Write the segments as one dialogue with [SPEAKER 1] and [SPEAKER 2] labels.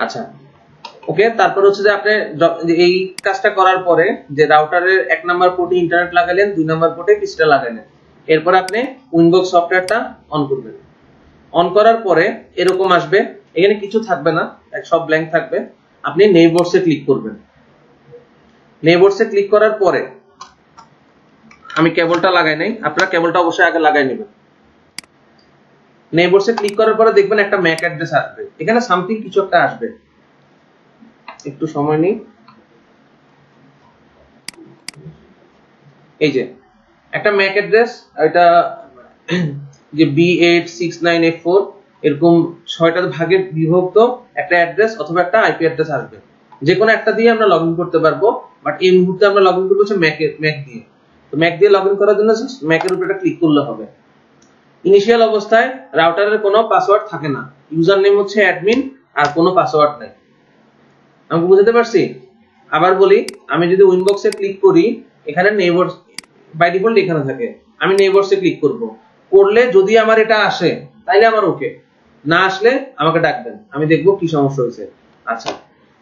[SPEAKER 1] আচ্ছা ওকে, তারপর হচ্ছে যে আপনি এই কাজটা করার পরে যে রাউটারের 1 নাম্বার পোর্টে ইন্টারনেট লাগালেন, 2 নাম্বার পোর্টে পিসিটা লাগালেন, এরপর আপনি উইনবক্স সফটওয়্যারটা অন করবেন। অন করার পরে এরকম আসবে, এখানে কিছু থাকবে না, সব ব্ল্যাঙ্ক থাকবে। আপনি নেইবারসে ক্লিক করবেন। নেইবারসে ক্লিক করার পরে আমি কেবলটা লাগাই নাই, আপনারা কেবলটা অবশ্যই আগে লাগাই নেবেন। নেইবারসে ক্লিক করার পরে দেখবেন একটা ম্যাক অ্যাড্রেস আসবে, এখানে সামথিং কিছু একটা আসবে, একটু সময় নিই। এই যে একটা ম্যাক অ্যাড্রেস, এটা যে B869F4 এরকম 6টা ভাগে বিভক্ত একটা অ্যাড্রেস অথবা একটা আইপি অ্যাড্রেস আসবে, যে কোনো একটা দিয়ে আমরা লগইন করতে পারবো। বাট এই মুহূর্তে আমরা লগইন করব হচ্ছে ম্যাক দিয়ে। তো ম্যাক দিয়ে লগইন করার জন্য ম্যাকের উপরে ক্লিক করলে হবে। ইনিশিয়াল অবস্থায় রাউটারের কোনো পাসওয়ার্ড থাকে না, ইউজার নেম হচ্ছে অ্যাডমিন আর কোনো পাসওয়ার্ড নাই। আমি বুঝতে পারছি? আবার বলি, আমি যদি উইনবক্সে ক্লিক করি, এখানে নেইবারস বাই ডিফল্ট এখানে থাকে, আমি নেইবারসে ক্লিক করব, করলে যদি আমার এটা আসে তাইলে আমার ওকে, না আসলে আমাকে ডাকবেন, আমি দেখব কি সমস্যা হয়েছে। আচ্ছা,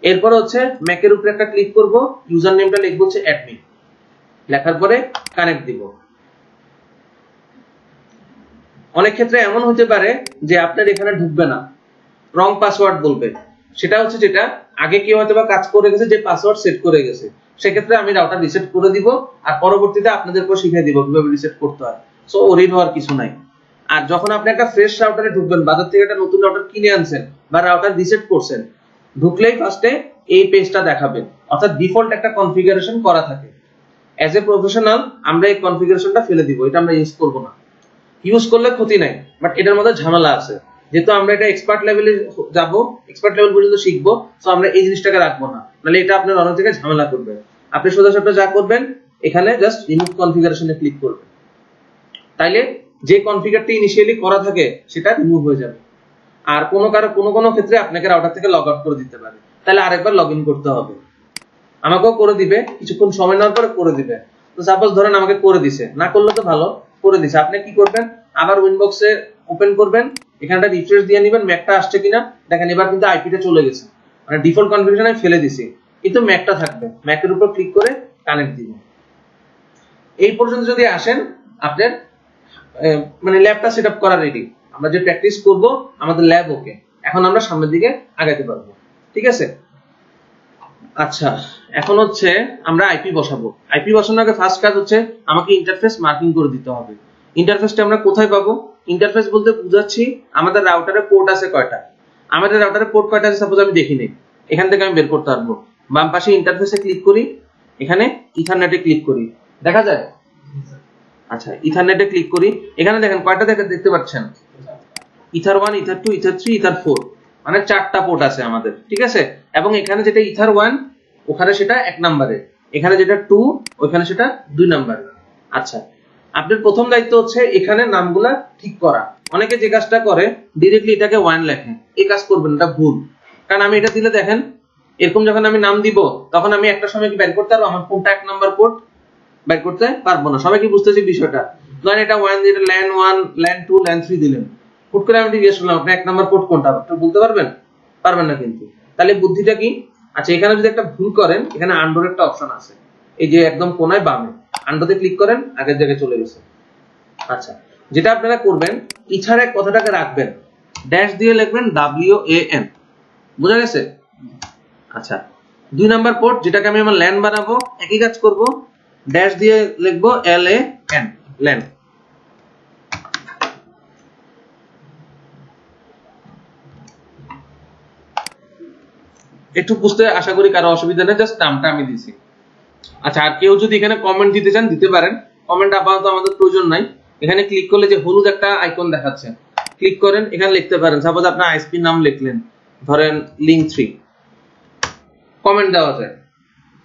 [SPEAKER 1] এরপর হচ্ছে ম্যাকের উপরে একটা ক্লিক করব, ইউজার নেমটা লিখব হচ্ছে অ্যাডমিন, লেখার পরে কানেক্ট দিব। অনেক ক্ষেত্রে এমন হতে পারে যে আপনার এখানে ঢুকবে না, রং পাসওয়ার্ড বলবে, সেটা হচ্ছে যেটা আগে কেউ হয়তো বা কাজ করে গেছে, যে পাসওয়ার্ড সেট করে গেছে, সেক্ষেত্রে আমি রাউটার রিসেট করে দিব আর পরবর্তীতে আপনাদেরকে শিখিয়ে দিব কিভাবে রিসেট করতে হয়। সো ওরিড হওয়ার কিছু নাই। আর যখন আপনি একটা ফ্রেশ রাউটারে ঢুকবেন, বাজার থেকে একটা নতুন রাউটার কিনে আনছেন বা রাউটার রিসেট করছেন, ঢুকলেই ফার্স্টে এই পেজটা দেখাবে, অর্থাৎ ডিফল্ট একটা কনফিগারেশন করা থাকে। অ্যাজ এ প্রফেশনাল আমরা এই কনফিগারেশনটা ফেলে দিব, এটা আমরা ইউজ করব না। ইউজ করলে ক্ষতি নাই, বাট এটার মধ্যে ঝামেলা আছে, যেহেতু আমরা এটা এক্সপার্ট লেভেলে যাব, এক্সপার্ট লেভেল পর্যন্ত শিখবো, সো আমরা এই জিনিসটাকে রাখবো না, নাহলে এটা আপনার অনেক জায়গায় ঝামেলা করবে। আপনি সোজা সাপটা যা করবেন, এখানে জাস্ট রিমুভ কনফিগারেশনে ক্লিক করবেন, তাইলে যে কনফিগারটি ইনিশিয়ালি করা থাকে সেটা রিমুভ হয়ে যাবে। আর কোনো ক্ষেত্রে আপনাকে রাউটার থেকে লগ আউট করে দিতে পারে, তাহলে আরেকবার লগ ইন করতে হবে। আমাকেও করে দিবে, কিছুক্ষণ সময় নেওয়ার পরে করে দিবে। তো সাপোজ ধরেন আমাকে করে দিছে, না করলে তো ভালো, করে দিছে, আপনি কি করবেন, আবার উইনবক্সে ওপেন করবেন, এখানটা রিফ্রেশ দিয়ে নেবেন ম্যাকটা আসছে কিনা দেখেন। এবার কিন্তু আইপিটা চলে গেছে, মানে ডিফল্ট কনফিগারেশন আমি ফেলে দিছি, কিন্তু ম্যাকটা থাকবে। ম্যাকের উপর ক্লিক করে কানেক্ট দিব। এই পর্যন্ত যদি আসেন, আপনার মানে ল্যাবটা সেটআপ করা রেডি। আমরা যে প্র্যাকটিস করব, আমাদের ল্যাব ওকে, এখন আমরা সামনের দিকে আগাতে পারবো। ঠিক আছে? আচ্ছা, এখন হচ্ছে আমরা আইপি বসাবো। আইপি বসানোর আগে ফার্স্ট কাজ হচ্ছে আমাকে ইন্টারফেস মার্কিং করে দিতে হবে। ইন্টারফেসটা আমরা কোথায় পাবো? ইন্টারফেস বলতে বুঝাচ্ছি আমাদের রাউটারে পোর্ট আছে কয়টা। আমাদের রাউটারে পোর্ট কয়টা আছে সাপোজ আমি দেখি নেই, এখান থেকে আমি বের করতে পারবো। বাম পাশে ইন্টারফেসে ক্লিক করি, এখানে ইথারনেটে ক্লিক করি, দেখা যায়? আচ্ছা, ইথারনেটে ক্লিক করি, এখানে দেখেন কয়টা দেখতে পাচ্ছেন, ইথার 1, ইথার 2, ইথার 3, ইথার 4, মানে 4টা পোর্ট আছে আমাদের। ঠিক আছে? এবং এখানে যেটা ইথার 1 ওখানে সেটা 1 নম্বরে, এখানে যেটা 2 ওখানে সেটা 2 নম্বরে। আচ্ছা, আপনার প্রথম দায়িত্ব হচ্ছে এখানে নামগুলা ঠিক করা। অনেকে যে কাজটা করে ডাইরেক্টলি এটাকে 1 লেখে, এই কাজ করবেন, এটা ভুল। কারণ আমি এটা দিলে দেখেন এরকম যখন আমি নাম দিব, তখন আমি একটা সময় কি বের করতে পারবো আমার কোনটা 1 নাম্বার পোর্ট, বের করতে পারবো না। সবাই কি বুঝতেছি বিষয়টা? ধরেন এটা 1, যেটা ল্যান 1, ল্যান 2, ল্যান 3 দিলেন, হুট করে আমি জিজ্ঞেস করলাম আপনি 1 নাম্বার পোর্ট কোনটা, আপনি বলতে পারবেন? পারবেন না কিন্তু। তাহলে বুদ্ধিটা কি? আচ্ছা, এখানে যদি একটা ভুল করেন, এখানে আন্ডোর একটা অপশন আছে, এই যে একদম কোনায় বামে, আন্ডোতে ক্লিক করেন, আগের জায়গায় চলে গেছে। আচ্ছা, যেটা আপনারা করবেন, ইথারে কথাটাকে রাখবেন, ড্যাশ দিয়ে লিখবেন WAN, বুঝা গেছে? আচ্ছা, 2 নাম্বার পোর্ট যেটাকে আমি আমার ল্যান বানাবো, একই কাজ করব, ড্যাশ দিয়ে লিখবো LAN, ল্যান। একটু বুঝতে আশা করি কারো অসুবিধা নেই, জাস্ট নামটা আমি দিছি। আচ্ছা, আর কেউ যদি এখানে কমেন্ট দিতে চান দিতে পারেন, কমেন্ট আপাতত আমাদের প্রয়োজন নাই। এখানে ক্লিক করলে যে হলুদ একটা আইকন দেখাচ্ছে, ক্লিক করেন, এখানে লিখতে পারেন। সাপোজ আপনার আইএসপি নাম লিখলেন, ধরেন লিংক 3, কমেন্ট দেওয়া যায়।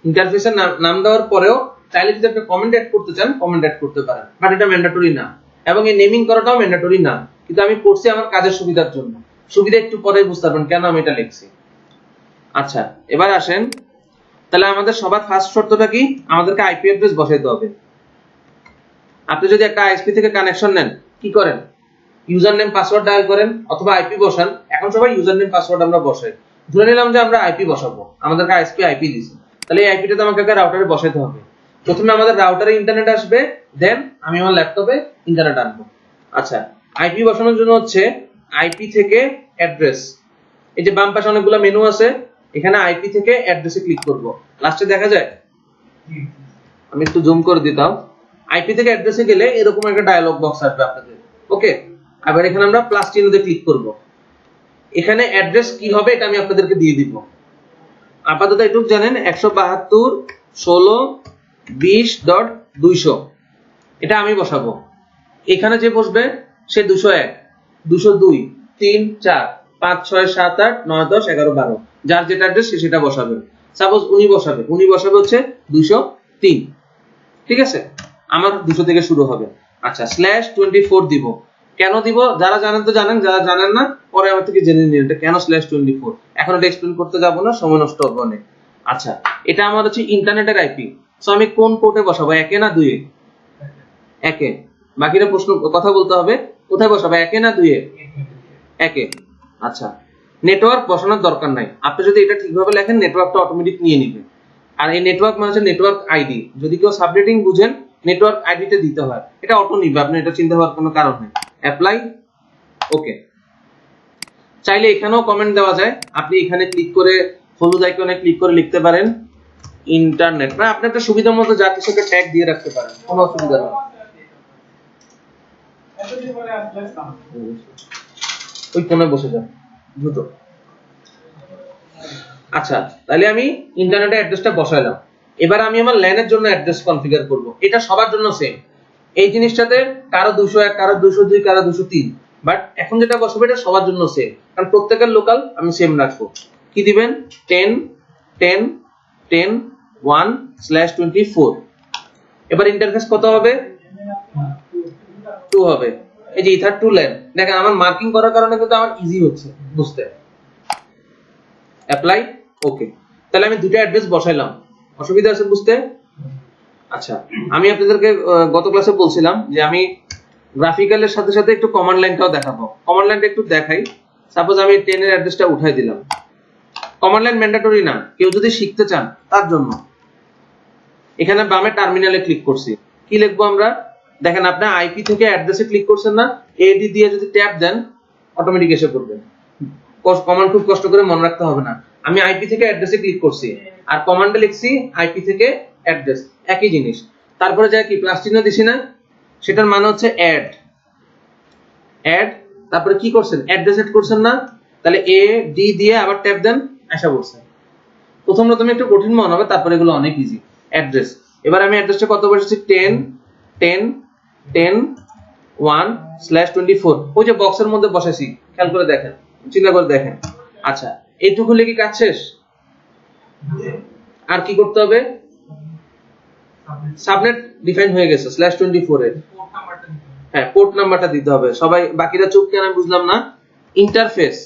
[SPEAKER 1] ইন্টারফেসের নাম দেওয়ার পরেও চাইলে যদি আপনি কমেন্ট অ্যাড করতে চান, কমেন্ট অ্যাড করতে পারেন, বাট এটা ম্যান্ডেটরি না, এবং এই নেমিং করাটাও ম্যান্ডেটরি না। কিন্তু আমি করছি আমার কাজের সুবিধার জন্য, সুবিধা একটু পরে বুঝতে পারবেন কেন আমি এটা লিখছি। আচ্ছা, এবার আসেন, তাহলে আমাদের সবার ফার্স্ট শর্তটা কি? আমাদেরকে আইপি অ্যাড্রেস বসাইতে হবে। আপনি যদি একটা আইএসপি থেকে কানেকশন নেন, কি করেন? ইউজার নেম পাসওয়ার্ড ডায়াল করেন অথবা আইপি বসান। এখন সবাই ইউজার নেম পাসওয়ার্ড আমরা বসাই, ধরে নিলাম যে আমরা আইপি বসাবো, আমাদেরকে আইএসপি আইপি দিছে, তাহলে এই আইপিটা তো আমাকে রাউটারে বসাতে হবে। প্রথমে আমাদের রাউটারে ইন্টারনেট আসবে, দেন আমি আমার ল্যাপটপে ইন্টারনেট আনবো। আচ্ছা, আইপি বসানোর জন্য হচ্ছে আইপি থেকে অ্যাড্রেস, এই যে বাম পাশে অনেকগুলো মেনু আছে, এখানে আইপি থেকে অ্যাড্রেসে ক্লিক করব, লাস্টে দেখা যায়, আমি একটু জুম করে দিতাম। আইপি থেকে অ্যাড্রেসে গেলে এরকম একটা ডায়লগ বক্স আসবে আপনাদের, ওকে। আবার এখানে আমরা প্লাস চিহ্নতে ক্লিক করব, এখানে অ্যাড্রেস কি হবে এটা আমি আপনাদেরকে দিয়ে দিব। আপাতত এটুকু জানেন 172.16.20.200 এটা আমি বসাবো। এখানে যে বসবে সে 201, 202, 3, 4, 5, 6, 7, 8, 9, 10, 11, 12 যার যেটা অ্যাড্রেস সে সেটা বসাবে। সাপোজ উনি বসাবে হচ্ছে 203, ঠিক আছে, আমার 200 থেকে শুরু হবে। আচ্ছা, /24 দিব, কেন দিব? যারা জানেন তো জানেন, যারা জানেন না পরে আমার থেকে জেনে নিন এটা কেন /24। এখন এটা এক্সপ্লেইন করতে যাব না, সময় নষ্ট হবে অনেক। আচ্ছা, এটা আমার হচ্ছে ইন্টারনেটের আইপি, সো আমি কোন পোর্টে বসাবো, 1 এ না 2 এ? 1 এ। বাকিটা প্রশ্ন কথা বলতে হবে, কোথায় বসাবো, 1 এ না 2 এ? 1 এ। আচ্ছা, নেটওয়ার্ক বসানোর দরকার নাই, আপনি যদি এটা ঠিকভাবে লেখেন নেটওয়ার্কটা অটোমেটিক নিয়ে নেবে। আর এই নেটওয়ার্ক মানে হচ্ছে নেটওয়ার্ক আইডি, যদি কেউ সাবনেটিং বুঝেন নেটওয়ার্ক আইডিটা দিতে হয়, এটা অটো নিবে, আপনি এটা চিন্তা হওয়ার কোনো কারণ নেই। অ্যাপ্লাই, ওকে। চাইলে এখানেও কমেন্ট দেওয়া যায়, আপনি এখানে ক্লিক করে হলুদ আইকনে ক্লিক করে লিখতে পারেন ইন্টারনেট, মানে আপনি একটা সুবিধা মতো যা কিছু একটা ট্যাগ দিয়ে রাখতে পারেন, কোনো অসুবিধা নেই। ওই কোণে বসে যান দ্রুত। আচ্ছা, তাহলে আমি ইন্টারনেটের অ্যাড্রেসটা বসাইলাম, এবার আমি আমার ল্যানের জন্য অ্যাড্রেস কনফিগার করব। এটা সবার জন্য সেম, এই জিনিসটাতে কারো 201, কারো 202, কারো 203, বাট এখন যেটা বসাবো এটা সবার জন্য সেম, কারণ প্রত্যেকের লোকাল আমি সেম রাখবো। কি দিবেন? 10 10 10 1/24। এবার ইন্টারফেস কত হবে? 2 হবে। এই যে ইথার টু ল্যান, দেখেন আমার মার্কিং করার কারণে কিন্তু আমার ইজি হচ্ছে বুঝতে। অ্যাপ্লাই, ওকে। তাহলে আমি দুটো অ্যাড্রেস বসাইলাম, অসুবিধা আছে বুঝতে? আচ্ছা, আমি আপনাদেরকে গত ক্লাসে বলছিলাম যে আমি গ্রাফিক্যালের সাথে সাথে একটু কমান্ড লাইনটাও দেখাবো। কমান্ড লাইনটা একটু দেখাই। সাপোজ আমি 10 এর অ্যাড্রেসটা উঠাই দিলাম। কমান্ড লাইন ম্যান্ডেটরি না, কেউ যদি শিখতে চান তার জন্য। এখানে বামে টার্মিনালে ক্লিক করছি, কি লিখবো আমরা? দেখেন আপনি আইপি থেকে অ্যাড্রেসে ক্লিক করছেন না, এডি দিয়ে যদি ট্যাপ দেন অটোমেটিক এসে পড়বে। কমান্ড খুব কষ্ট করে মনে রাখতে হবে না। আমি আইপি থেকে অ্যাড্রেসে ক্লিক করছি আর কমান্ডে লিখছি আইপি থেকে অ্যাড্রেস, একই জিনিস। তারপরে যা কি প্লাস চিহ্ন দিছি না, সেটার মানে হচ্ছে অ্যাড। তারপরে কি করছেন? অ্যাড্রেস এড করছেন না, তাহলে এ ডি দিয়ে আবার ট্যাপ দেন, আশা করছেন। প্রথমে একটু কঠিন মনে হবে, তারপরে এগুলো অনেক ইজি। অ্যাড্রেস, এবার আমি অ্যাড্রেসটা কত বসেছি? 10 10 10 1/24। ওই যে বক্সের মধ্যে বসাইছি, খেয়াল করে দেখেন, চিন্তা করে দেখেন। আচ্ছা, এইটুকু হলে কি কাজ শেষ? আর কি করতে হবে? সাবনেট ডিফাইন হয়ে গেছে /24 এর। হ্যাঁ, পোর্ট নাম্বারটা দিতে হবে। সবাই বাকিরা চুপ কেন বুঝলাম না। ইন্টারফেস,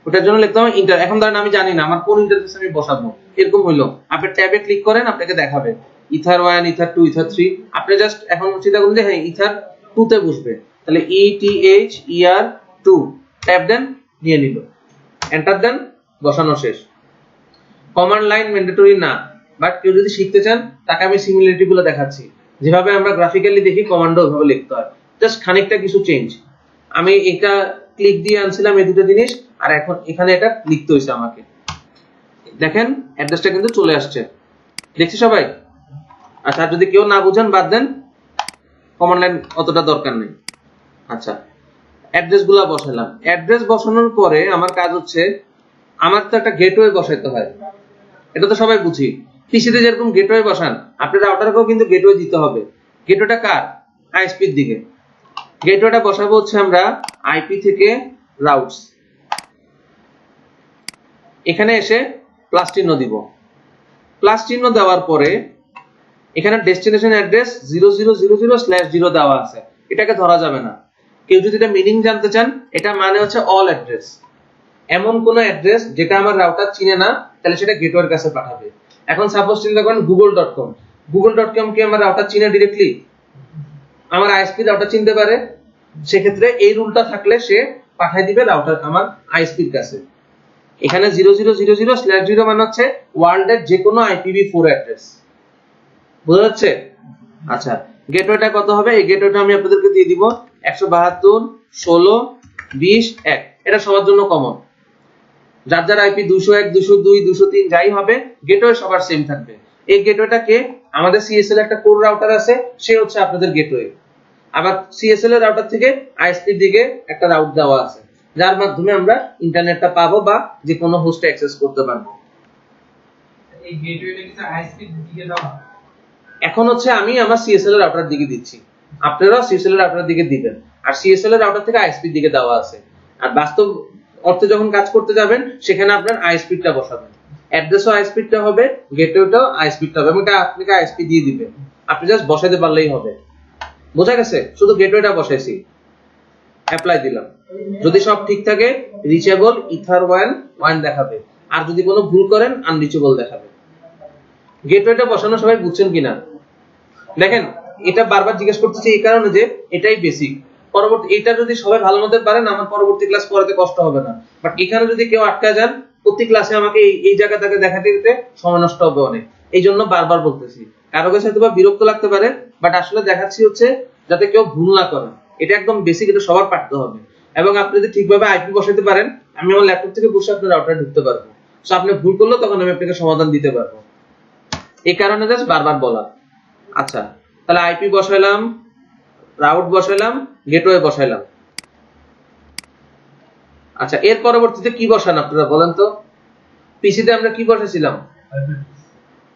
[SPEAKER 1] ওটার জন্য লিখতে হবে ইন্টার। এখন ধরেন আমি জানি না আমার কোন ইন্টারফেস আমি বসাবো, এরকম হইলো, আপনি ট্যাবে ক্লিক করেন, আপনাকে দেখাবে ইথার 1, ইথার 2, ইথার 3। আপনি জাস্ট এখন চিন্তা করুন যে হ্যাঁ ইথার 2 তে বসবে, তাহলে ETHER2 ট্যাপ দেন, নিয়ে নিল, এন্টার দেন, বসানো শেষ। কমান্ড লাইন ম্যান্ডেটরি না, বাট কেউ যদি শিখতে চান তাকে আমি সিমিলারিটি গুলো দেখাচ্ছি, যেভাবে আমরা গ্রাফিক্যালি দেখি কমান্ডও ওইভাবে লিখতে হয়, জাস্ট খানিকটা কিছু চেঞ্জ। আমি এটা ক্লিক দিয়ে আনছিলাম এই দুটো জিনিস, আর এখন এখানে এটা লিখতে হয়েছে আমাকে। দেখেন অ্যাড্রেসটা কিন্তু চলে আসছে, দেখছি সবাই? আচ্ছা, যদি কেউ না বুঝেন বাদ দেন, কমান্ড লাইন অতটা দরকার নেই। আচ্ছা, অ্যাড্রেস গুলা বসালাম। অ্যাড্রেস বসানোর পরে আমার কাজ হচ্ছে, আমার তো একটা গেটওয়ে বসাইতে হয়, এটা তো সবাই বুঝি। পিসিতে যেরকম গেটওয়ে বসান, আপনার রাউটারকেও কিন্তু গেটওয়ে দিতে হবে। গেটওয়েটা কার? আইএসপির দিকে। গেটওয়েটা বসাবো হচ্ছে আমরা আইপি থেকে রাউটস, এখানে এসে প্লাস চিহ্ন দিব। প্লাস চিহ্ন দেওয়ার পরে এখানে ডেস্টিনেশন অ্যাড্রেস 0000/0 দেওয়া আছে, এটাকে ধরা যাবে না। কেউ যদি এটা মিনিং জানতে চান, এটা মানে হচ্ছে অল অ্যাড্রেস। এমন কোন অ্যাড্রেস যেটা আমার রাউটার চিনে না, তাহলে সেটা গেটওয়ের কাছে পাঠাবে। এখন সাপোজ চিন্তা করেন google.com, google.com কি আমার রাউটার চিনে ডাইরেক্টলি? আমার আইএসপি রাউটার চিনতে পারে, সেক্ষেত্রে এই রুলটা থাকলে সে পাঠিয়ে দিবে রাউটার আমার আইএসপির কাছে। এখানে 0000/0 মানে হচ্ছে ওয়ার্ল্ডের যে কোনো IPv4 অ্যাড্রেস। বুঝা যাচ্ছে? আচ্ছা, গেটওয়েটা কত হবে? এই গেটওয়েটা আমি আপনাদেরকে দিয়ে দিব 172.16.20.1। এটা সবার জন্য কমন। যার যার আইপি 201, 202, 203 যাই হবে, গেটওয়ে সবার সেম থাকবে। এই গেটওয়েটাকে আমাদের সিএসএল একটা কোর রাউটার আছে, সে হচ্ছে আপনাদের গেটওয়ে। আবার সিএসএল এর রাউটার থেকে আইএসপি দিকে একটা রাউট দেওয়া আছে, যার মাধ্যমে আমরা ইন্টারনেটটা পাবো বা যে কোনো হোস্টে অ্যাক্সেস করতে পারবো।
[SPEAKER 2] এই গেটওয়েটা কি আইএসপি দিকে দাও?
[SPEAKER 1] এখন হচ্ছে আমি আমার সিএসএল এর রাউটার দিকে দিচ্ছি, আপনারাও সিএসএল এর রাউটার দিকে দিবেন। আর সিএসএল এর রাউটার থেকে আইএসপি দিকে দেওয়া আছে। আর বাস্তব অর্থে যখন কাজ করতে যাবেন, সেখানে আপনার আইএসপিটা বসাবেন। অ্যাড্রেসও আইএসপিটা হবে, গেটওয়েটাও আইএসপিটা হবে, এবং এটা আপনাকে আইএসপি দিয়ে দিবে। আপনি জাস্ট বসাতে পারলেই হবে। বোঝা গেছে? শুধু গেটওয়েটা বসাইছি, অ্যাপ্লাই দিলাম। যদি সব ঠিক থাকে রিচেবল ইথার 1 দেখাবে, আর যদি কোনো ভুল করেন আনরিচেবল দেখাবে। গেটওয়েটা বসানো সবাই বুঝছেন কিনা? দেখেন, এটা বারবার জিজ্ঞেস করতেছি এই কারণে যে এটাই বেসিক। পরবর্তী এটা যদি সবাই ভালো মতো পারেন, আমার পরবর্তী ক্লাস পড়াতে কষ্ট হবে না। বাট এখানে যদি কেউ আটকা যান, প্রতি ক্লাসে আমাকে এই জায়গাটাকে দেখাতে দিতে সময় নষ্ট হবে অনেক। এই জন্য বারবার বলতেছি। কারো কাছে হয়তো বিরক্ত লাগতে পারে, বাট আসলে দেখাচ্ছি হচ্ছে যাতে কেউ ভুল না করে। এটা একদম বেসিক, এটা সবার পারতে হবে। এবং আপনি যদি ঠিকভাবে আইপি বসাতে পারেন, আমি আমার ল্যাপটপ থেকে বসে আপনার রাউটারে ঢুকতে পারবো। সো আপনি ভুল করলে তখন আমি আপনাকে সমাধান দিতে পারবো। এই কারণে জাস্ট বারবার বলা। আচ্ছা, তাহলে আইপি বসাইলাম, রাউট বসাইলাম, গেটওয়ে বসাইলাম। আচ্ছা, এর পরবর্তীতে কি বসান আপনারা বলেন তো? পিসিতে আমরা কি বসাইছিলাম?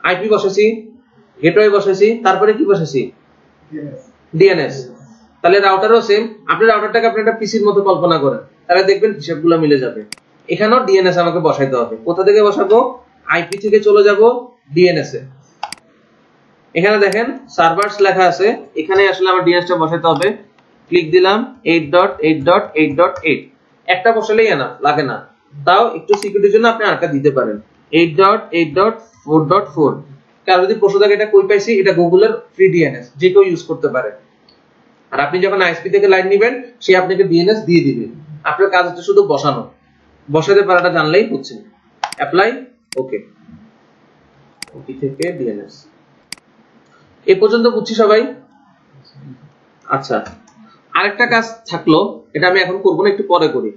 [SPEAKER 1] আইপি বসাইছি, গেটওয়ে বসাইছি, তারপরে কি বসাইছি? ডিএনএস। তাহলে রাউটারও সেম। আপনি রাউটারটাকে আপনি একটা পিসির মতো কল্পনা করেন, তাহলে দেখবেন হিসাবগুলো মিলে যাবে। এখানেও ডিএনএস আমাকে বসাইতে হবে। কোথা থেকে বসাবো? আইপি থেকে চলে যাব ডিএনএস এ। এখানে দেখেন সার্ভারস লেখা আছে, এখানে আসলে আমার ডিএনএসটা বসাতে হবে। ক্লিক দিলাম 8.8.8.8। একটা বসালেই এনাফ, লাগে না। তাও একটু সিকিউরিটির জন্য আপনি আরেকটা দিতে পারেন, 8.8.4.4। কারণ যদি প্রশ্ন থাকে এটা কই পাইছি, এটা গুগলের ফ্রি ডিএনএস, যে কেউ ইউজ করতে পারে। আর আপনি যখন আইএসপি থেকে লাইন নেবেন, সে আপনাকে ডিএনএস দিয়ে দিবে। আপনার কাজ হচ্ছে শুধু বসানো, বসাতে পারাটা জানলেই হচ্ছে। অ্যাপ্লাই, ওকে। ওপি থেকে ডিএনএস এ পর্যন্ত বুঝছি সবাই? আচ্ছা, আরেকটা কাজ থাকলো, এটা আমি এখন করবো না, একটু পরে করি।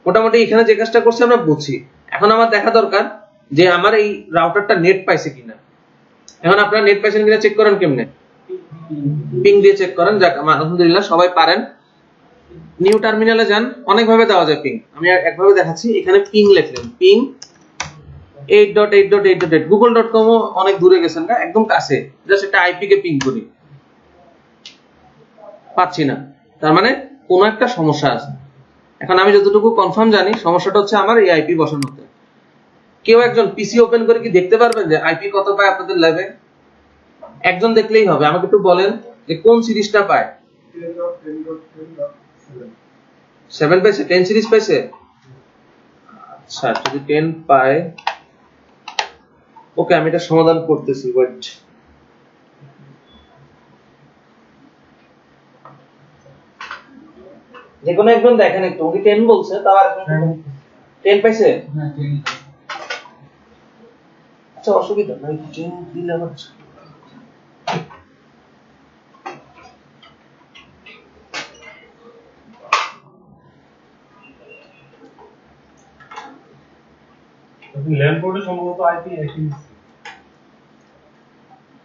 [SPEAKER 1] মোটামুটি এখানে যে কাজটা করছি আমরা বুঝছি। এখন আমার দেখা দরকার যে আমার এই রাউটারটা নেট পাইছে কিনা। এখন আপনারা নেট পাইছেন কিনা চেক করেন কেমনে? পিং দিয়ে চেক করেন। যাক, আলহামদুলিল্লাহ সবাই পারেন। নিউ টার্মিনালে যান, অনেকভাবে দেওয়া যায় পিং। আমি একভাবে দেখাচ্ছি। এখানে পিং লিখলেন, পিং 8.8.8.8। google.com ও অনেক দূরে গেছেন না, একদম কাছে। জাস্ট একটা আইপি কে পিং করি, পাচ্ছি না, তার মানে কোন একটা সমস্যা আছে। এখন আমি যতটুকু কনফার্ম জানি, সমস্যাটা হচ্ছে আমার এই আইপি বসানোতে। কেউ একজন পিসি ওপেন করে কি দেখতে পারবেন যে আইপি কত পায় আপনাদের ল্যাবে? একজন দেখলেই হবে। আমাকে একটু বলেন যে কোন সিরিজটা পায়। 7 পাইছে, 10 সিরিজ পাইছে। আচ্ছা, যদি 10 পায়, ওকে, আমি এটা সমাধান করতেছি, ওয়েট। যে কোনো একজন দেখেন একটু, উনি 10 বলছে, তাও আর 10 পাইছে। আচ্ছা, অসুবিধা নাই, 10 দিলে আবার
[SPEAKER 2] ল্যান্ডপোর্টে সম্ভবত আইপি একই।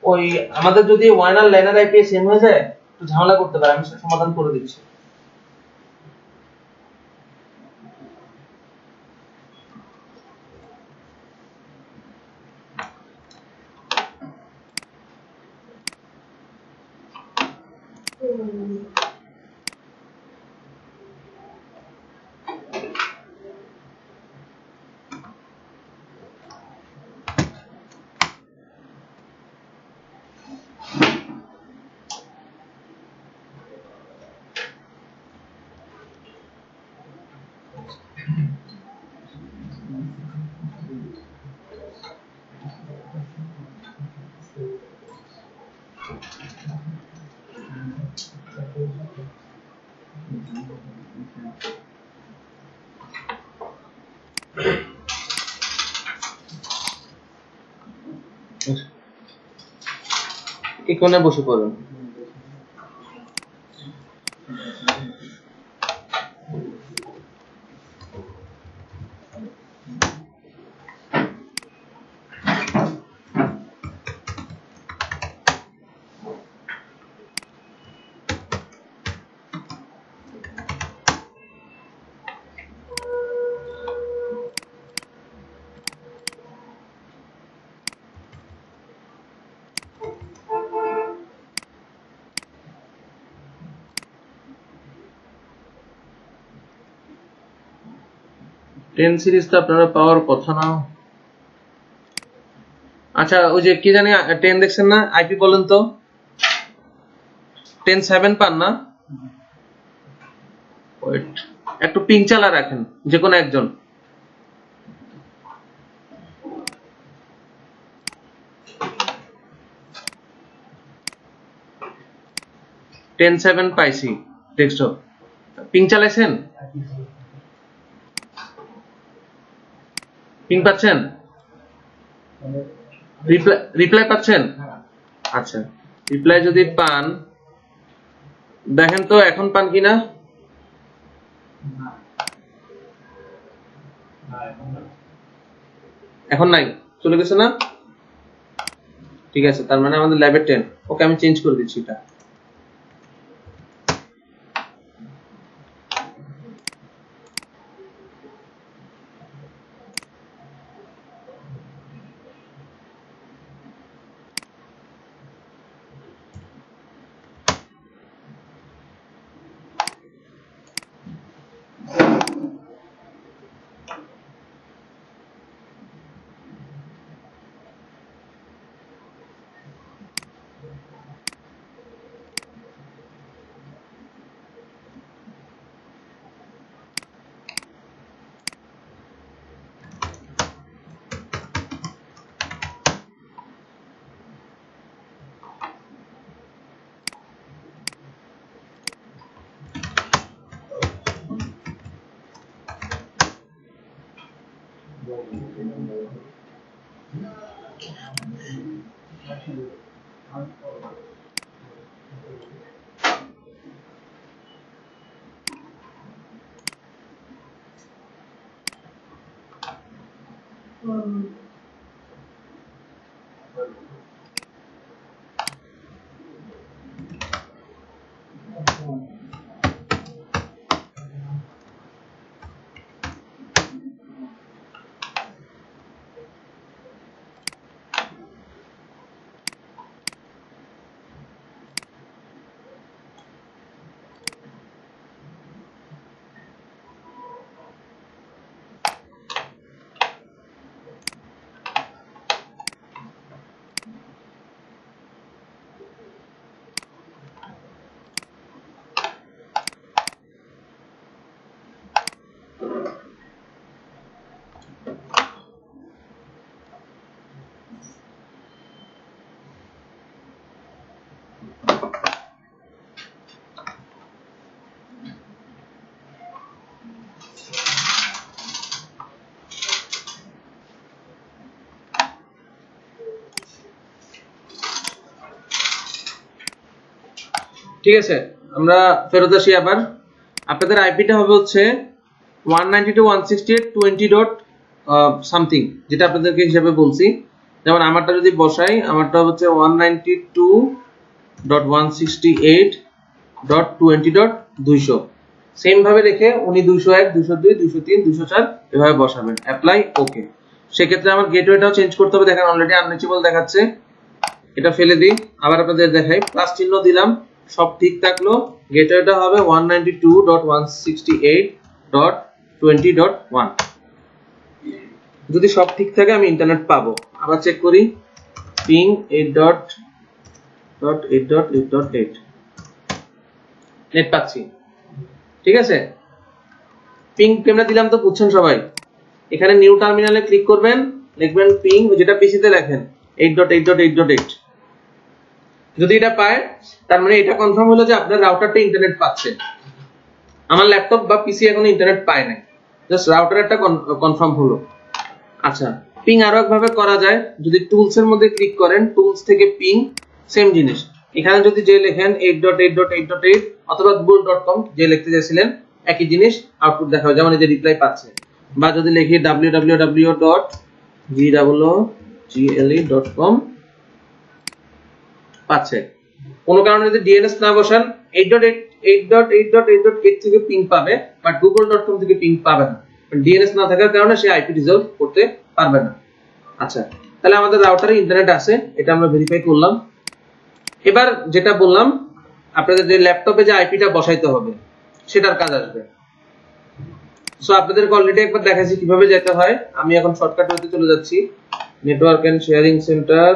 [SPEAKER 1] ওই আমাদের যদি ওয়ান আর ল্যান আর আইপি সেম হয়ে যায়, একটু ঝামেলা করতে পারে। আমি সেটা সমাধান করে দিচ্ছি। কোণে বসে পড়ুন। টেন সিরিজ তো আপনারা পাওয়ার কথা না। আচ্ছা ওই যে কি জানি 10 দেখছেন না, আইপি বলেন তো। 10.7 পান না? ওয়েট, একটু পিং চালা রাখেন যে কোনো একজন। টেন 7 পাইছি ডেস্কটপ। পিং চালাইছেন? পিং পাচ্ছেন? রিপ্লাই পাচ্ছেন? আচ্ছা, রিপ্লাই যদি পান দেখেন তো এখন পান কিনা। এখন নাই, চলে গেছে না? ঠিক আছে, তার মানে আমাদের ল্যাবে 10। ওকে, আমি চেঞ্জ করে দিচ্ছি এটা। ঠিক আছে, আমরা ফেরত আসি আবার। আপনাদের আইপিটা হবে হচ্ছে 192.168.20 ডট সামথিং, যেটা আপনাদেরকে হিসাবে বলছি। যেমন আমারটা যদি বসাই, আমারটা হচ্ছে 192.168.20.200। সেম ভাবে রেখে উনি 201, 202, 203, 204 এভাবে বসাবেন। অ্যাপ্লাই, ওকে। সেক্ষেত্রে আমার গেটওয়েটাও চেঞ্জ করতে হবে। দেখেন অলরেডি আনরিচেবল দেখাচ্ছে, এটা ফেলে দিই। আবার আপনাদের দেখাই, প্লাস চিহ্ন দিলাম, সব ঠিক থাকলো। গেটওয়েটা হবে 192.168.20.1। যদি সব ঠিক থাকে আমি ইন্টারনেট পাবো। আবার চেক করি, পিং 8.8.8.8 নেট পাচ্ছি। ঠিক আছে, পিং কেমনে দিলাম তো বুঝছেন সবাই। এখানে নিউ টার্মিনালে ক্লিক করবেন, লিখবেন পিং, যেটা পিসিতে লেখেন 8.8.8.8। যদি এটা পায় তার মানে এটা কনফার্ম হলো যে আপনার রাউটারটা ইন্টারনেট পাচ্ছে। আমার ল্যাপটপ বা পিসি এখনো ইন্টারনেট পায় নাই, জাস্ট রাউটারটা কনফার্ম হলো। আচ্ছা, পিং আরো একভাবে করা যায়। যদি টুলস এর মধ্যে ক্লিক করেন, টুলস থেকে পিং, সেম জিনিস। এখানে যদি যে লেখেন 8.8.8.8 অথবা google.com যে লিখতে চাইছিলেন একই জিনিস আউটপুট দেখাবে, যেমন এই যে রিপ্লাই পাচ্ছে। বা যদি লিখি www.gle.com পাচ্ছে। কোন কারণে যদি ডিএনএস না বসান 8.8.8.8 থেকে পিং পাবে, বাট google.com থেকে পিং পাবে না। ডিএনএস না থাকার কারণে সে আইপি রিজলভ করতে পারবে না। আচ্ছা, তাহলে আমাদের রাউটারে ইন্টারনেট আছে, এটা আমরা ভেরিফাই করলাম। এবার যেটা বললাম আপনাদের যে ল্যাপটপে যে আইপিটা বসাইতে হবে সেটার কাজ আসবে। সো আপনাদেরকে অলরেডি একবার দেখাইছি কিভাবে যেতে হয়। আমি এখন শর্টকাট হতে চলে যাচ্ছি। Network and sharing centre,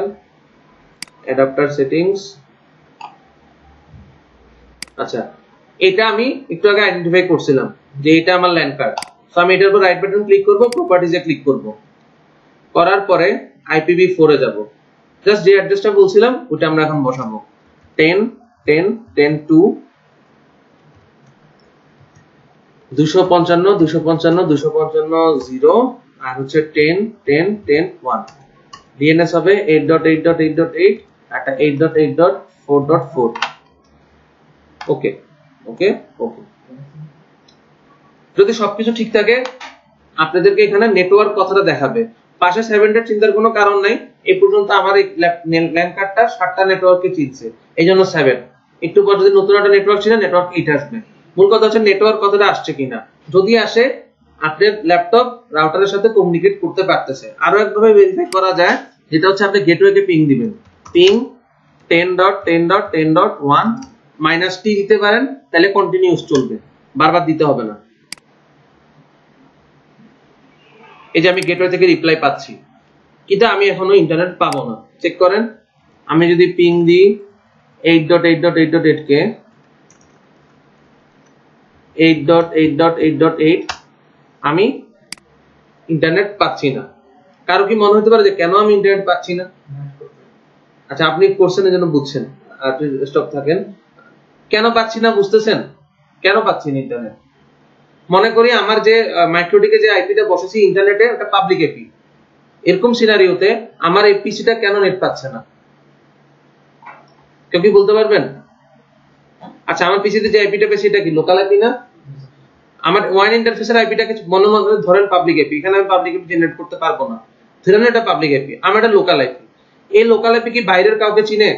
[SPEAKER 1] adapter settings. আচ্ছা, এটা আমি একটু আগে আইডেন্টিফাই করছিলাম যে এটা আমার ল্যান কার্ড। সো আমি এটার উপর রাইট বাটন ক্লিক করব, প্রপার্টিজে ক্লিক করব। করার পরে IPv4 এ যাব। জাস্ট যে অ্যাড্রেসটা বলছিলাম ওটা আমরা এখন বসাবো। 10 10 10 2 255 255 255 0 আর হচ্ছে 10 10 10 1। ডিএনএস হবে 8.8.8.8 একটা 8.8.4.4। ওকে ওকে ওকে। যদি সবকিছু ঠিক থাকে আপনাদেরকে এখানে নেটওয়ার্ক কথাটা দেখাবে। পাশে 7টা চিন্তার কোনো কারণ নাই। এই পর্যন্ত আমার এই ল্যান কার্ডটা 7টা নেটওয়ার্ককে চিনছে, এইজন্য 7। একটু পর যদি নতুন একটা নেটওয়ার্ক ছিল নেটওয়ার্ক 8 আসবে। মূল কথা হচ্ছে নেটওয়ার্ক কথাটা আসছে কিনা। যদি আসে আপনার ল্যাপটপ রাউটারের সাথে কমিউনিকেট করতে পারতেছে। আরো একভাবে ভেরিফাই করা যায়, যেটা হচ্ছে আপনি গেটওয়েকে পিং দিবেন। পিং 10.10.10.1 -t দিতে পারেন, তাহলে কন্টিনিউয়াস চলবে, বারবার দিতে হবে না। এই যে আমি গেটওয়ে থেকে রিপ্লাই পাচ্ছি, কিন্তু আমি এখনো ইন্টারনেট পাবো না। চেক করেন, আমি যদি পিং দিই 8.8.8.8 কে 8.8.8.8, আমি ইন্টারনেট পাচ্ছি না। কারো কি মনে হতে পারে যে কেন আমি ইন্টারনেট পাচ্ছি না? আচ্ছা, আপনি করছেন এর জন্য বুঝছেন, আপনি স্টপ থাকেন। কেন পাচ্ছি না বুঝতেছেন? কেন পাচ্ছি না ইন্টারনেট? মনে করি আমার যে মাইক্রোটিকে যে আইপিটা বসেছি ইন্টারনেটে, ওটা পাবলিক আইপি। এরকম সিনারিওতে আমার এই পিসিটা কেন নেট পাচ্ছে না? কেউ কি বলতে পারবেন? আচ্ছা, আমার পিসিতে যে আইপিটা পেয়েছি এটা কি লোকাল আইপি না? আমার ওয়ান ইন্টারফেসের আইপিটাকে মনে মনে ধরেন পাবলিক আইপি, এখানে আমি পাবলিক আইপি জেনারেট করতে পারবো না। ধরেন এটা পাবলিক আইপি, আমার এটা লোকাল আইপি। এই লোকাল আইপি কি বাইরের কাউকে চিনে?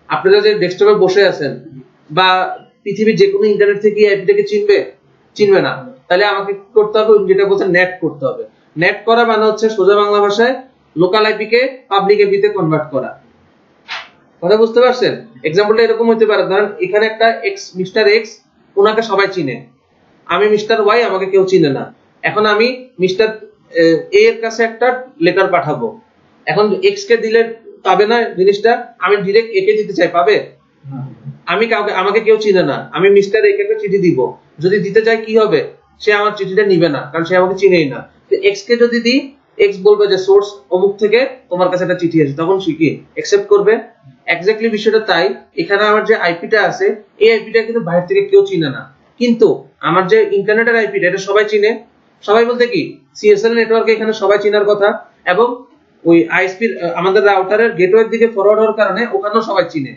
[SPEAKER 1] আপনারা যে ডেস্কটপে বসে আছেন বা পৃথিবীর যে কোনো ইন্টারনেট থেকে এই আইপিটাকে চিনবে? চিনবে না। তাহলে আমাকে কি করতে হবে? যেটা বলছে নেট করতে হবে। নেট করা মানে হচ্ছে সোজা বাংলা ভাষায় লোকাল আইপি কে পাবলিক আইপি তে কনভার্ট করা। কথা বুঝতে পারছেন? এক্সাম্পলটা এরকম হতে পারে, ধরেন এখানে একটা এক্স, মিস্টার এক্স, ওনাকে সবাই চিনে। আমি মিস্টার ওয়াই, আমাকে কেউ চিনে না। এখন আমি মিস্টার এ এর কাছে একটা লেটার পাঠাবো। এখন এক্স কে দিলে পাবে না জিনিসটা, আমি ডাইরেক্ট এ কে দিতে চাই, পাবে? আমি কাউকে, আমাকে কেউ চিনে না, আমি মিস্টার এ কে একটা চিঠি দিব। যদি দিতে চাই কি হবে? সে আমার চিঠিটা নিবে না, কারণ সে আমাকে চিনেই না। তো এক্স কে যদি দিই, এক্স বলবে যে সোর্স অমুক থেকে তোমার কাছে একটা চিঠি আছে, তখন সে কি অ্যাকসেপ্ট করবে? এক্স্যাক্টলি বিষয়টা তাই। এখানে আমার যে আইপিটা আছে, এই আইপিটা কিন্তু বাইরে থেকে কেউ চিনে না, কিন্তু আমার যে ইন্টারনেটের আইপিটা, এটা সবাই চিনে। সবাই বলতে কি, সিএসএল নেটওয়ার্কে এখানে সবাই চিনার কথা, এবং ওই আইএসপি আমাদের রাউটারের গেটওয়ের দিকে ফরওয়ার্ড হওয়ার কারণে ওখানেও সবাই চিনে।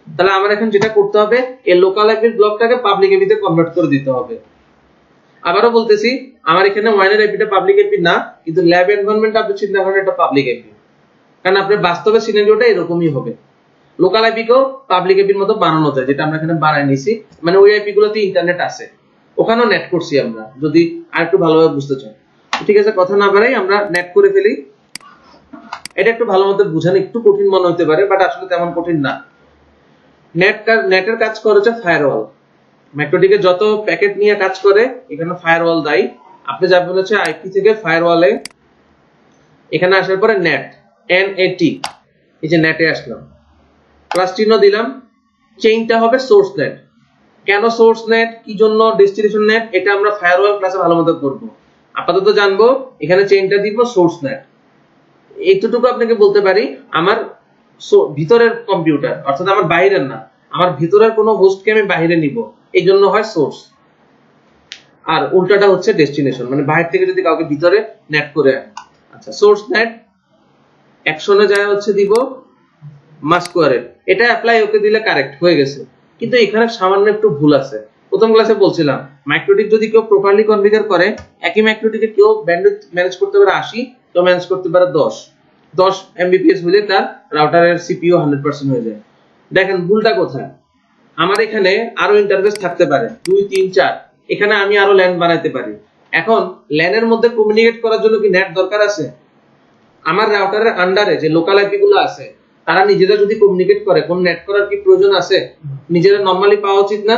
[SPEAKER 1] তাহলে আমার এখন যেটা করতে হবে, এই লোকাল আইপির ব্লকটাকে পাবলিক আইপিতে কনভার্ট করে দিতে হবে। আবারও বলতেছি, আমার এখানে ওয়াইনের আইপিটা পাবলিক আইপি না, কিন্তু ল্যাব এনভায়রনমেন্ট আপনি চিন্তা করেন এটা পাবলিক আইপি, কারণ আপনার বাস্তবে সিনারিওটা এরকমই হবে। লোকাল আইপি কেও পাবলিক আইপির মতো বানানো যায়, যেটা আমরা এখানে বানাই নিছি। মানে ওই আইপি গুলোতে ইন্টারনেট আছে, ওখানেও নেট করছি আমরা, যদি আরেকটু ভালোভাবে বুঝতে চান। ঠিক আছে, কথা না বাড়াই আমরা নেট করে ফেলি। এটা একটু ভালো মতো বুঝানো একটু কঠিন মনে হতে পারে, বাট আসলে তেমন কঠিন না। নেটের কাজ করে হচ্ছে ফায়ারওয়াল। ম্যাক্রোটিকে যত প্যাকেট নিয়ে কাজ করে, এখানে ফায়ারওয়াল দায়ী। আপনি যাবেন হচ্ছে আইপি থেকে ফায়ারওয়ালে, এখানে আসার পরে নেট, NAT, এই যে নেটে আসলাম, প্লাস চিহ্ন দিলাম। চেইনটা হবে সোর্স নেট। কেন সোর্স নেট, কি জন্য ডেস্টিনেশন নেট, এটা আমরা ফায়ারওয়াল ক্লাসে ভালো মতো করব। আপাতত জানবো এখানে চেইনটা দিব সোর্স নেট। এইটুকু আপনাকে বলতে পারি, আমার ভিতরের কম্পিউটার, অর্থাৎ আমার বাইরের না, আমার ভিতরের কোনো হোস্টকে আমি বাইরে নিব, এই জন্য হয় সোর্স। আর উল্টাটা হচ্ছে ডেস্টিনেশন, মানে বাইরে থেকে যদি কাউকে ভিতরে নেট করে আনে। আচ্ছা, সোর্স নেট অ্যাকশনে যায় হচ্ছে দিব মাস্কোয়ারের, এটা অ্যাপ্লাই ওকে দিলে কারেক্ট হয়ে গেছে। কিন্তু এখানে সামান্য একটু ভুল আছে। প্রথম ক্লাসে বলছিলাম ম্যাকরোটিক যদি কেউ প্রপারলি কনফিগার করে, একই ম্যাকরোটিকে কেউ ব্যান্ডউইথ ম্যানেজ করতে পারে 80, কেউ ম্যানেজ করতে পারে 10 Mbps হলে তার রাউটারের সিপিইউ 100% হয়ে যায়। দেখেন ভুলটা কোথায়, আমার এখানে আরো ইন্টারফেস থাকতে পারে 2 3 4, এখানে আমি আরো ল্যান বানাইতে পারি। এখন ল্যানের মধ্যে কমিউনিকেট করার জন্য কি নেট দরকার আছে? আমার রাউটারের আন্ডারে যে লোকাল আইপি গুলো আছে তারা নিজেরা যদি কমিউনিকেট করে, কোন নেট করার কি প্রয়োজন আছে? নিজেরা নরমালি পাওয়া উচিত না?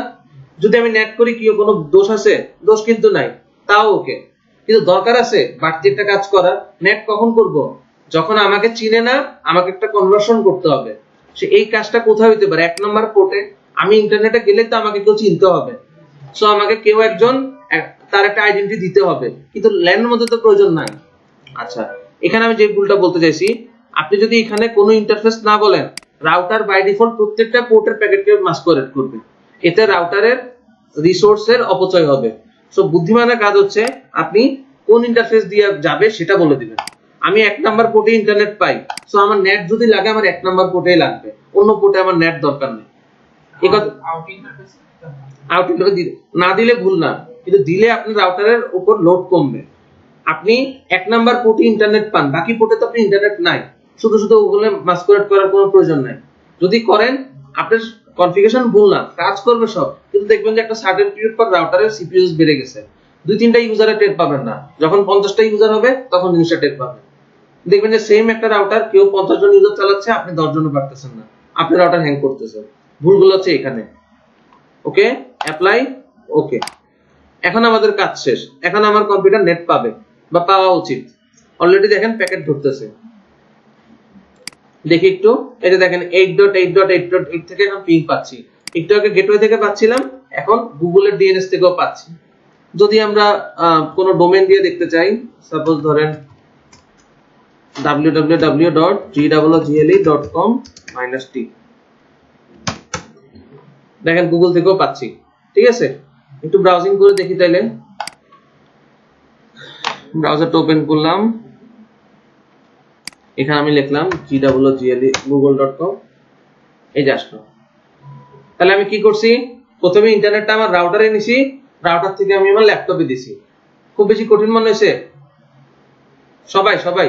[SPEAKER 1] যদি আমি নেট করি কি কোনো দোষ আছে? দোষ কিন্তু নাই, তাও ওকে। কিন্তু দরকার আছে বাড়তি একটা কাজ করার। নেট কখন করব? যখন আমাকে চিনে না, আমাকে একটা কনভার্সন করতে হবে। সে এই কাজটা কোথায় হইতে পারে? 1 নম্বর পোর্টে। আমি ইন্টারনেটে গেলে তো আমাকে কেউ চিনতে হবে, সো আমাকে কেউ একজন তার একটা আইডেন্টিটি দিতে হবে, কিন্তু ল্যানের মধ্যে তো প্রয়োজন নাই। আচ্ছা, এখানে আমি যে ভুলটা বলতে চাইছি, আপনি যদি এখানে কোনো ইন্টারফেস না বলেন, রাউটার বাই ডিফল্ট প্রত্যেকটা পোর্টের প্যাকেটকে মাস্কুয়ারেট করবে, এতে রাউটারের রিসোর্সের অপচয় হবে। সো বুদ্ধিমানের কাজ হচ্ছে আপনি কোন ইন্টারফেস দিয়ে যাবে সেটা বলে দিবেন। আমি 1 নাম্বার পোর্টে ইন্টারনেট পাই, সো আমার নেট যদি লাগে আমার 1 নাম্বার পোর্টেই লাগবে, অন্য পোর্টে আমার নেট দরকার নেই। এই কথা
[SPEAKER 2] আউট ইন্টারফেস
[SPEAKER 1] আউট ইন্টারফেস না দিলে ভুল না, কিন্তু দিলে আপনার রাউটারের উপর লোড কমবে। আপনি 1 নাম্বার পোর্টে ইন্টারনেট পান, বাকি পোর্টে তো আপনি ইন্টারনেট নাই, শুধু শুধু ওগুলো মাস্কুরেট করার কোনো প্রয়োজন নাই। যদি করেন আপনার কনফিগারেশন ভুল না, কাজ করবে সব, কিন্তু দেখবেন যে একটা সার্টেন পিরিয়ড পর রাউটারের সিপিইউ বেড়ে গেছে। 2-3টা ইউজারে টের পাবেন না, যখন 50টা ইউজার হবে তখন জিনিসটা টের পাবেন। দেখবেন যে সেম একটা রাউটার কেউ 50 জন ইউজার চালাচ্ছে, আপনি 10 জনও পারতেছেন না, আপনার রাউটার হ্যাং করতেছে। ভুলগুলো হচ্ছে এখানে। ওকে, অ্যাপ্লাই, ওকে। এখন আমাদের কাজ শেষ, এখন আমার কম্পিউটার নেট পাবে বা পাওয়া উচিত। অলরেডি দেখেন প্যাকেট ঢুকতেছে, দেখি একটু। এই যে দেখেন 8.8.8.8 থেকে এখন পিং পাচ্ছি, একটু আগে গেটওয়ে থেকে পাচ্ছিলাম, এখন গুগলের ডিএনএস থেকেও পাচ্ছি। যদি আমরা কোন ডোমেইন দিয়ে দেখতে চাই, সাপোজ ধরেন www.ggle.com-t, দেখেন গুগল থেকেও পাচ্ছি। ঠিক আছে, একটু ব্রাউজিং করে দেখি তাইলে। ব্রাউজারটা ওপেন করলাম, এখানে আমি লিখলাম google.com, এই যে আসলো। তাহলে আমি কি করছি? প্রথমে ইন্টারনেটটা আমার রাউটারে নিছি, রাউটার থেকে আমি আমার ল্যাপটপে দিছি। খুব বেশি কঠিন মনে হয়েছে? সবাই সবাই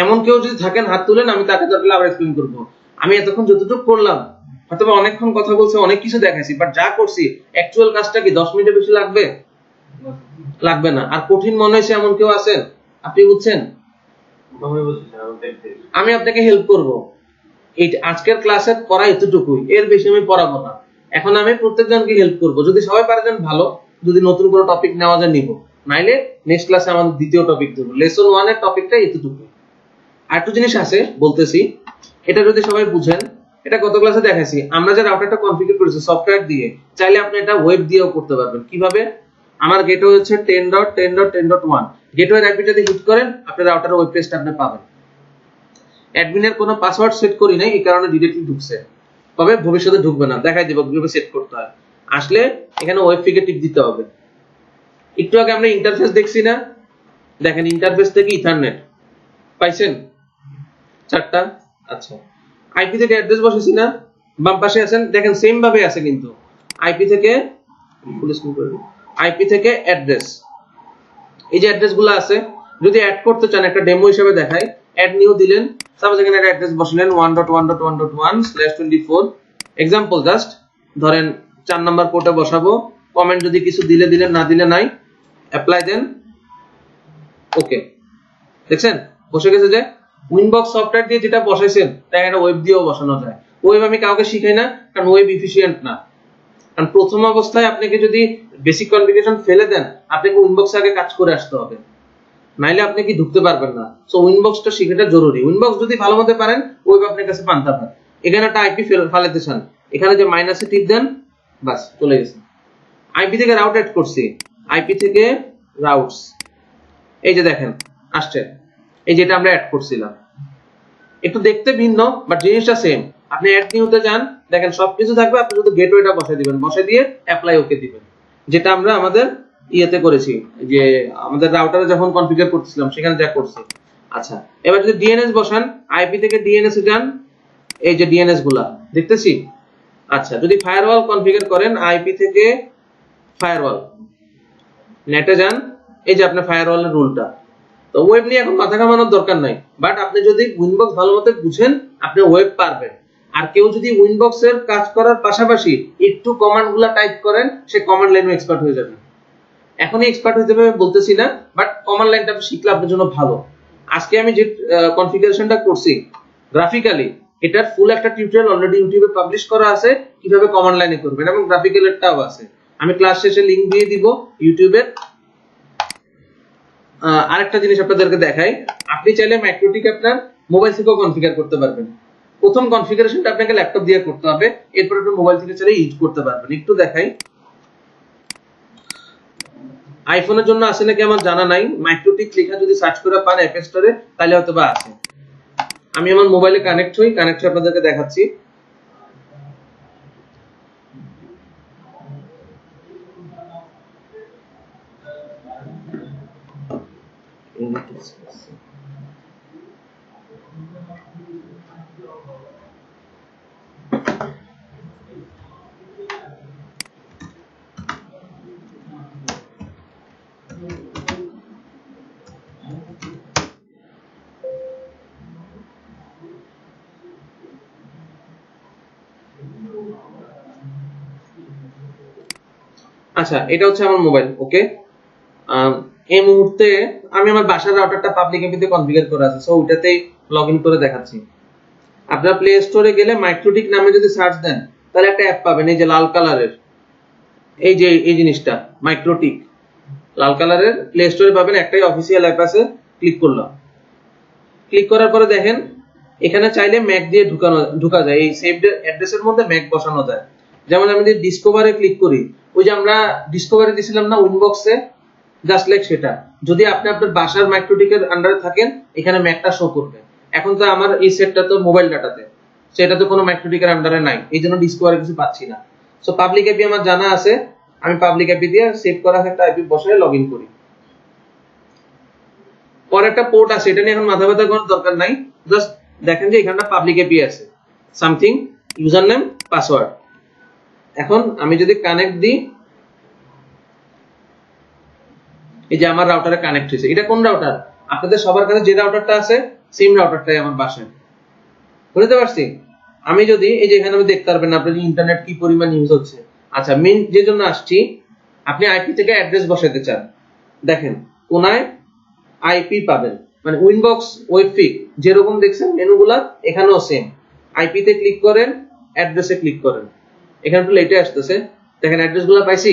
[SPEAKER 1] এমন কেউ যদি থাকেন হাত তুলেন, আমি তাকে দরকার আবার এক্সপ্লেইন করব। আমি এতক্ষণ যতটুকু করলাম, হয়তো অনেকক্ষণ কথা বলছি, অনেক কিছু দেখাইছি, বাট যা করছি অ্যাকচুয়াল কাজটা কি 10 মিনিটের বেশি লাগবে? লাগবে না। আর কঠিন মনে হয়েছে এমন কেউ আছেন? আপনি বুঝছেন? আমি আপনাকে হেল্প করব। এই আজকের ক্লাসে পড়া এতটুকুই, এর বেশি আমি পড়াবো না। এখন আমি প্রত্যেকজনকে হেল্প করব, যদি সবাই পারেন ভালো, যদি নতুন কোনো টপিক নেওয়া যায় নিব, নাইলে নেক্সট ক্লাসে আমাদের দ্বিতীয় টপিক দেব। লেসন 1 এর টপিকটা এতটুকুই। আর একটা জিনিস আছে বলতেছি, এটা যদি সবাই বুঝেন, এটা গত ক্লাসে দেখাইছি, আমরা যে রাউটারটা কনফিগার করেছি সফটওয়্যার দিয়ে, চাইলে আপনি এটা ওয়েব দিয়েও করতে পারবেন। কিভাবে? আমার গেটওয়ে হচ্ছে 10.10.10.1, গেটওয়ে আইপিটাতে হিট করেন, আপনার রাউটারের ওয়েব পেজটা আপনি পাবেন। অ্যাডমিনের কোনো পাসওয়ার্ড সেট করি নাই, এই কারণে ডিরেক্টলি ঢুকছে, তবে ভবিষ্যতে ঢুকবে না, দেখাই দেব কিভাবে সেট করতে হয়। আসলে এখানে ওয়েব ফিগে টিক দিতে হবে। একটু আগে আমরা ইন্টারফেস দেখছি না, দেখেন ইন্টারফেস থেকে ইথারনেট পাইছেন 4টা। আচ্ছা, আইপি থেকে অ্যাড্রেস বসেছি না, বাম পাশে আছেন, দেখেন সেম ভাবে আছে, কিন্তু আইপি থেকে ফুল স্ক্রিন করে দিই, আইপি থেকে অ্যাড্রেস, এই যে অ্যাড্রেসগুলো আছে, যদি অ্যাড করতে চান একটা ডেমো হিসেবে দেখাই, অ্যাড নিউ দিলেন, সাপোজ এখানে একটা অ্যাড্রেস বসালেন 1.1.1.1/24, एग्जांपल জাস্ট ধরেন 4 নাম্বার পোর্টে বসাবো, কমেন্ট যদি কিছু দিলে দিলেন, না দিলে নাই, অ্যাপ্লাই দেন, ওকে। দেখছেন বসে গেছে। যে উইনবক্স সফটওয়্যার দিয়ে যেটা বসাইছেন তাই এটা ওয়েব দিয়েও বসানো যায়। ওয়েব আমি কাউকে শিখাই না, কারণ ওয়েব এফিশিয়েন্ট না। কারণ প্রথম অবস্থায় আপনাকে যদি বেসিক কনফিগারেশন ফেলে দেন, আপনাকে উইনবক্সে আগে কাজ করে আসতে হবে, নাইলে আপনি কি ঢুকতে পারবেন না। সো উইনবক্সটা শিখাটা জরুরি। উইনবক্স যদি ভালো মতো পারেন, ওয়েব আপনার কাছে পান্তা ভাত। এখানে একটা আইপি ফালাতে চান, এখানে যে মাইনাসে টিপ দেন, বাস চলে গেছে। আইপি থেকে রাউট অ্যাড করছি, আইপি থেকে রাউটস, এই যে দেখেন আসছে, এই যেটা আমরা অ্যাড করছিলাম। একটু দেখতে ভিন্ন, বাট জিনিসটা সেম। আপনি অ্যাড নিউতে যান, দেখেন সবকিছু থাকবে, আপনি শুধু গেটওয়েটা বসাই দিবেন, বসাই দিয়ে অ্যাপ্লাই ওকে দিবেন, যেটা আমরা আমাদের ইয়েতে করেছি, যে আমাদের রাউটারে যখন কনফিগার করতেছিলাম সেখানে যা করছি। আচ্ছা, এবার যদি ডিএনএস বসান, আইপি থেকে ডিএনএস এ যান, এই যে ডিএনএস গুলা দেখতেছি। আচ্ছা, যদি ফায়ারওয়াল কনফিগার করেন, আইপি থেকে ফায়ারওয়াল নেটে যান, এই যে আপনার ফায়ারওয়ালের রুলটা। তো ওয়েব নিয়ে এখন মাথা ঘামানোর দরকার নাই, বাট আপনি যদি উইনবক্স ভালোমতো বুঝেন, আপনি ওয়েব পারবেন। আর কেউ যদি উইনবক্স এর কাজ করার পাশাপাশি একটু কমান্ডগুলো টাইপ করেন, সে কমান্ড লাইনে এক্সপার্ট হয়ে যাবে। এখনই এক্সপার্ট হতে হবে বলতেছি না, বাট কমান্ড লাইনটা শিখলে আপনার জন্য ভালো। আজকে আমি যে কনফিগারেশনটা করছি গ্রাফিক্যালি, এটার ফুল একটা টিউটোরিয়াল অলরেডি ইউটিউবে পাবলিশ করা আছে, কিভাবে কমান্ড লাইনে করবেন, এবং গ্রাফিক্যালেরটাও আছে। আমি ক্লাস শেষে লিংক দিয়ে দিব ইউটিউবের। আরেকটা জিনিস আপনাদেরকে দেখাই, আপনি চাইলে ম্যাক্রোটিক আপনার মোবাইল থেকেও কনফিগার করতে পারবেন। প্রথম কনফিগারেশনটা আপনাকে ল্যাপটপ দিয়ে করতে হবে, এরপর আপনি মোবাইল থেকে চাইলে ইউজ করতে পারবেন। একটু দেখাই, আইফোনের জন্য আছে নাকি আমার জানা নাই, মাইক্রোটিক লেখা যদি সার্চ করে পান অ্যাপ স্টোরে তাহলে হয়তো বা আছে। আমি আমার মোবাইলে কানেক্ট হই, কানেক্ট হয়ে আপনাদেরকে দেখাচ্ছি। আচ্ছা, এটা হচ্ছে আমার মোবাইল। ওকে, এই মুহূর্তে আমি আমার বাসার রাউটারটা পাবলিক এপিতে কনফিগার করা আছে, সো ওইটাতেই লগইন করে দেখাচ্ছি। আপনারা প্লে স্টোরে গেলে মাইক্রোটিক নামে যদি সার্চ দেন, তাহলে একটা অ্যাপ পাবেন, এই যে লাল কালারের, এই যে এই জিনিসটা মাইক্রোটিক লাল কালারের, প্লে স্টোরে পাবেন। একটাই অফিসিয়াল অ্যাপ আছে, ক্লিক করলাম। ক্লিক করার পরে দেখেন এখানে চাইলে ম্যাক দিয়ে ঢুকা যায়, এই সেভড অ্যাড্রেসের মধ্যে ম্যাক বসানো যায়। যেমন আমি যদি ডিসকভারে ক্লিক করি, ওই যে আমরা ডিসকভারে দিছিলাম না উইনবক্সে, জাস্ট লাইক সেটা। যদি আপনি আপনার বাসার মাইক্রোটিকের আন্ডারে থাকেন, এখানে ম্যাকটা শো করবে। এখন তো আমার এই সেটটা তো মোবাইল ডাটাতে, সেটা তো কোনো মাইক্রোটিকের আন্ডারে নাই, এই জন্য ডিসকভারে কিছু পাচ্ছি না। সো পাবলিক এপি আমার জানা আছে, আমি পাবলিক এপি দিয়ে সেভ করা একটা আইপি বসায় লগইন করি। পরে একটা পোর্ট আছে, এটা নিয়ে এখন মাথা ব্যথা করার দরকার নাই, জাস্ট দেখেন যে এখানটা পাবলিক এপি আছে, সামথিং ইউজার নেম পাসওয়ার্ড। এখন আমি যদি কানেক্ট দিই, এই যে আমার রাউটারে কানেক্ট হয়েছে। এটা কোন রাউটার? আপনাদের সবার কাছে যে রাউটারটা আছে সেম রাউটারটাই আমার বাসায়। বুঝতে পারছি? আমি যদি এই যে এখানে আমি দেখতে পারবেন আপনার ইন্টারনেট কি পরিমাণ ইউজ হচ্ছে। আচ্ছা, মেইন যে জন্য আসছি, আপনি আইপি থেকে অ্যাড্রেস বসাতে চান, দেখেন কোনায় আইপি পাবেন, মানে উইনবক্স ওয়েবফিক যেরকম দেখছেন মেনুগুলা এখানেও সেম। আইপি তে ক্লিক করেন, অ্যাড্রেসে ক্লিক করেন, এখানে একটু লেটে আসতেছে, দেখেন অ্যাড্রেসগুলো পাইছি।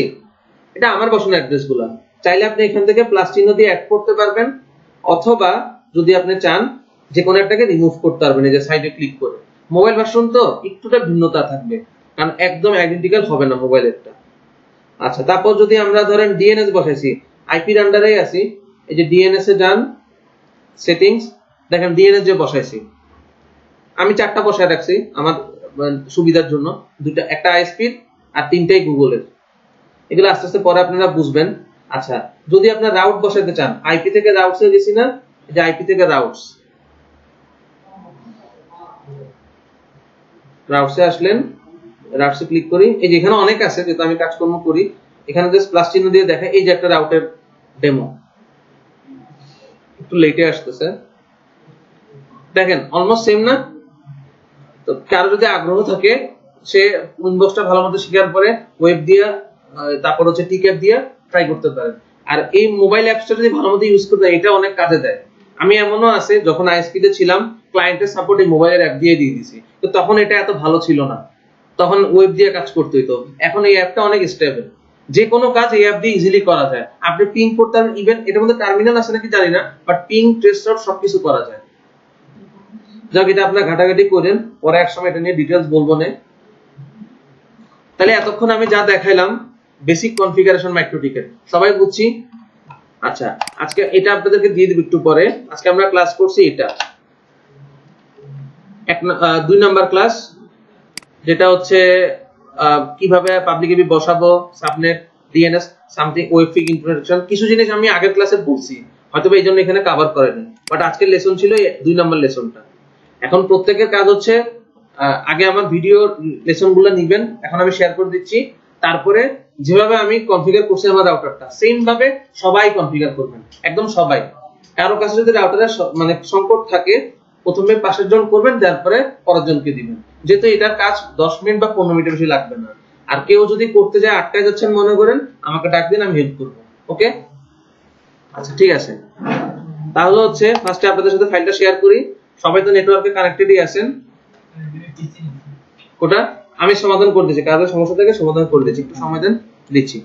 [SPEAKER 1] এটা আমার বসানো অ্যাড্রেসগুলো। চাইলে আপনি এখান থেকে প্লাস চিহ্ন দিয়ে অ্যাড করতে পারবেন, অথবা যদি আপনি চান যে কোনো একটাকে রিমুভ করতে পারবেন, এই যে সাইডে ক্লিক করে। মোবাইল ভার্সন তো একটুটা ভিন্নতা থাকবে, কারণ একদম আইডেন্টিক্যাল হবে না মোবাইলেরটা। আচ্ছা, তারপর যদি আমরা ধরেন ডিএনএস বসাইছি, আইপির আন্ডারেই আছি, এই যে ডিএনএস এ যান, সেটিংস, দেখেন ডিএনএস যে বসাইছি, আমি 4টা বসায় রাখছি আমার সুবিধার জন্য, দুইটা, একটা আইএসপির আর 3টাই গুগলের। এগুলো আস্তে আস্তে পরে আপনারা বুঝবেন। আচ্ছা, যদি আপনারা রাউট বসাতে চান, আইপি থেকে রাউটসে গেছি না, এই যে আইপি থেকে রাউটসে আসলেন, রাউটসে ক্লিক করি, এই যে এখানে অনেক আছে, যেহেতু আমি কাজকর্ম করি, এখানে জাস্ট প্লাস চিহ্ন দিয়ে দেখে, এই যে একটা রাউটের ডেমো, একটু লেটে আসতেছে, দেখেন অলমোস্ট সেম না? তো কারো যদি আগ্রহ থাকে, সে উইনবক্সটা ভালো মতো শিখার পরে ওয়েব দিয়া, তারপর হচ্ছে টিক্যাপ দিয়া ট্রাই করতে পারেন। আর এই মোবাইল অ্যাপসটা যদি ভালো মতো ইউজ করতে, এটা অনেক কাজে দেয়। আমি এমনও আছে যখন আইএসপি তে ছিলাম, ক্লায়েন্টের সাপোর্ট এই মোবাইলের অ্যাপ দিয়ে দিয়েছি, তো তখন এটা এত ভালো ছিল না, তখন ওয়েব দিয়ে কাজ করতে হইতো। এখন এই অ্যাপটা অনেক স্টেবল, যে কোনো কাজ এই অ্যাপ দিয়ে ইজিলি করা যায়। আপনি পিং করতে পারেন, ইভেন এটার মধ্যে টার্মিনাল আছে নাকি জানি না, বাট পিং, ট্রেস আউট সবকিছু করা যায়। যাক, এটা আপনার ঘাটাঘাটি করেন, পরে এক সময় এটা নিয়ে ডিটেইলস বলবো না। তাহলে এতক্ষণ আমি যা দেখাইলাম বেসিক কনফিগারেশন মাইক্রোটিকের, সবাই বুঝছি? আচ্ছা, আজকে এটা আপনাদেরকে দিয়ে দিব একটু পরে। আজকে আমরা ক্লাস করছি এটা 2 নাম্বার ক্লাস, যেটা হচ্ছে কিভাবে পাবলিক এপি বসাবো, সাবনেট, ডিএনএস, সামথিং ওয়েবফিক ইন্ট্রোডাকশন। কিছু জিনিস আমি আগের ক্লাসে বলছি, হয়তো এই জন্য এখানে কভার করেনি, বাট আজকের লেসন ছিল 2 নম্বর লেসনটা। এখন প্রত্যেকের কাজ হচ্ছে আগে আমার ভিডিও লেসনগুলো নেবেন, এখন আমি শেয়ার করে দিচ্ছি, তারপরে যেভাবে আমি কনফিগার করছি আমার রাউটারটা সেম ভাবে সবাই কনফিগার করবেন, একদম সবাই। কারো কাছে যদি রাউটারের মানে সংকট থাকে প্রথমে পাশের জন করবেন, তারপরে পরের জনকে দিবেন, যেহেতু এটার কাজ 10 মিনিট বা 15 মিনিটের বেশি লাগবে না। আর কেউ যদি করতে যায় আটকায় যাচ্ছেন মনে করেন, আমাকে ডাক দিন, আমি হেল্প করবো। ওকে, আচ্ছা ঠিক আছে। তাহলে হচ্ছে ফার্স্টে আপনাদের সাথে ফাইলটা শেয়ার করি। সবাই তো নেটওয়ার্কে কানেক্টেডই আছেন। ওটা আমি সমাধান করে দিচ্ছি, কারোর সমস্যা থেকে সমাধান করে দিচ্ছি, একটু সময় দেন, দিচ্ছি।